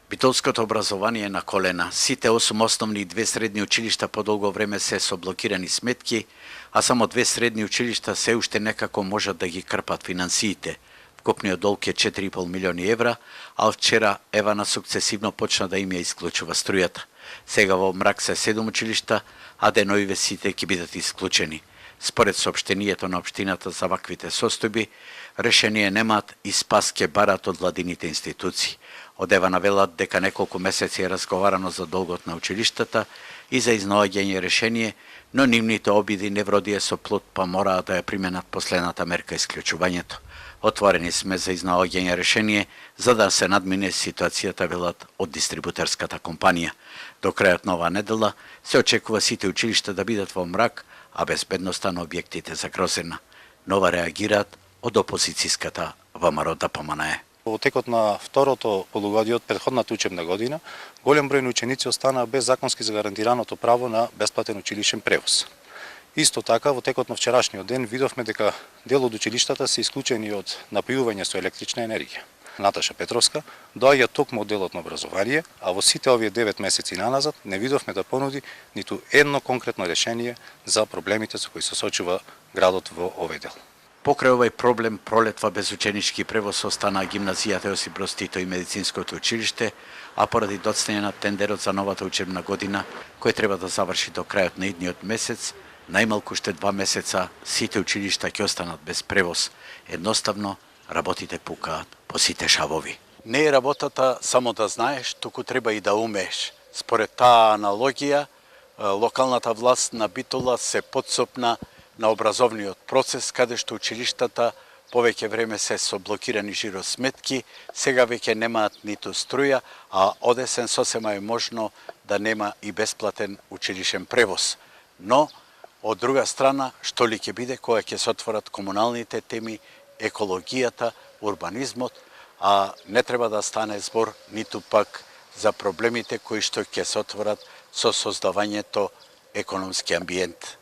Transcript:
Битолското образование е на колена. Сите 8 основни и 2 средни училишта по долго време се со блокирани сметки, а само 2 средни училишта се уште некако можат да ги крпат финансиите. Вкупниот долг е 4,5 милиони евра, а вчера Евана сукцесивно почна да им ја исклучува струјата. Сега во мрак се 7 училишта, а деновиве сите ќе бидат исклучени. Според соопштението на општината за ваквите состојби, решение немаат и спас ке барат од владините институции. Од Евана велат дека неколку месеци е разговарано за долгот на училиштата и за изнаоѓање решение, но нивните обиди не вродија со плод, па мораат да ја применат последната мерка исклучувањето. Отворени сме за изнаоѓање решение за да се надмине ситуацијата, велат од дистрибутерската компанија. До крајот на оваа недела се очекува сите училишта да бидат во мрак, а безбедноста на објектите загрозена. Нова реагираат од опозицијската ВМРО ДПМНЕ. Во текот на второто полугодие од претходната учебна година, голем број на ученици останаа без законски загарантираното право на бесплатен училишен превоз. Исто така, во текот на вчерашниот ден видовме дека дел од училиштата се исклучени од напојување со електрична енергија. Наташа Петровска доаѓа токму од делот на образование, а во сите овие 9 месеци наназад не видовме да понуди ниту едно конкретно решение за проблемите со кои се сочува градот во овој дел. Покрај овој проблем, пролетва без ученички превоз останаа гимназијата Јосип Броз Тито и медицинското училиште, а поради доцнење на тендерот за новата учебна година, кој треба да заврши до крајот на идниот месец, најмалку уште 2 месеца сите училишта ќе останат без превоз. Едноставно, работите пукаат по сите шавови. Не е работата само да знаеш, туку треба и да умееш. Според таа аналогија, локалната власт на Битола се подсопна на образовниот процес, каде што училиштата повеќе време се со блокирани жиросметки, сега веќе немаат ниту струја, а од есен сосема е можно да нема и бесплатен училишен превоз. Но, од друга страна, што ли ќе биде кога ќе се отворат комуналните теми, екологијата, урбанизмот, а не треба да стане збор ниту пак за проблемите кои што ќе се отворат со создавањето економски амбиент.